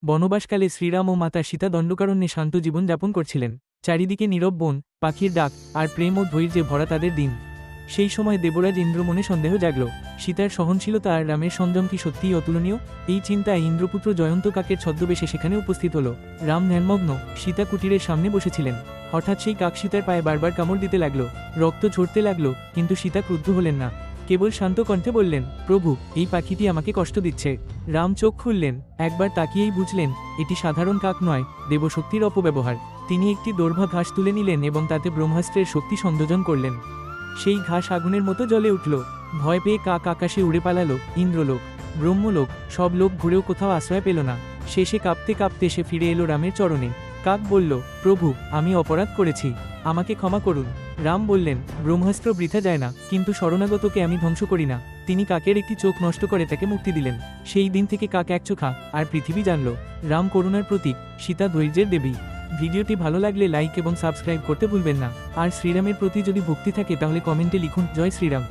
বনবাসকালে শ্রীরাম ও মাতা সীতা দণ্ডকারণ্যে শান্ত জীবন যাপন করছিলেন। চারিদিকে নীরব বন, পাখির ডাক আর প্রেম ও ধৈর্যে ভরা তাদের দিন। সেই সময় দেবরাজ ইন্দ্র মনে সন্দেহ জাগল, সীতার সহনশীলতা আর রামের সংযম কি সত্যিই অতুলনীয়। এই চিন্তায় ইন্দ্রপুত্র জয়ন্ত কাকের ছদ্মবেশে সেখানে উপস্থিত হল। রাম ধ্যানমগ্ন সীতা কুটিরের সামনে বসেছিলেন। হঠাৎ সেই কাক সীতার পায়ে বারবার কামড় দিতে লাগলো। রক্ত ঝরতে লাগলো, কিন্তু সীতা ক্রুদ্ধ হলেন না। কেবল শান্ত কণ্ঠে বললেন, প্রভু, এই পাখিটি আমাকে কষ্ট দিচ্ছে। রাম চোখ খুললেন, একবার তাকিয়েই বুঝলেন এটি সাধারণ কাক নয়, দেবশক্তির অপব্যবহার। তিনি একটি দর্ভা ঘাস তুলে নিলেন এবং তাতে ব্রহ্মাস্ত্রের শক্তি সংযোজন করলেন। সেই ঘাস আগুনের মতো জ্বলে উঠল। ভয় পেয়ে কাক আকাশে উড়ে পালালো। ইন্দ্রলোক, ব্রহ্মলোক, সব লোক ঘুরেও কোথাও আশ্রয় পেল না। শেষে কাঁপতে কাঁপতে সে ফিরে এলো রামের চরণে। কাক বলল, প্রভু, আমি অপরাধ করেছি, আমাকে ক্ষমা করুন। রাম বললেন, ব্রহ্মাস্ত্র বৃথা যায় না, কিন্তু শরণাগতকে আমি ধ্বংস করি না। তিনি কাকের একটি চোখ নষ্ট করে তাকে মুক্তি দিলেন। সেই দিন থেকে কাক একচোখা, আর পৃথিবী জানল রাম করুণার প্রতীক, সীতা ধৈর্যের দেবী। ভিডিওটি ভালো লাগলে লাইক এবং সাবস্ক্রাইব করতে ভুলবেন না। আর শ্রীরামের প্রতি যদি ভক্তি থাকে তাহলে কমেন্টে লিখুন, জয় শ্রীরাম।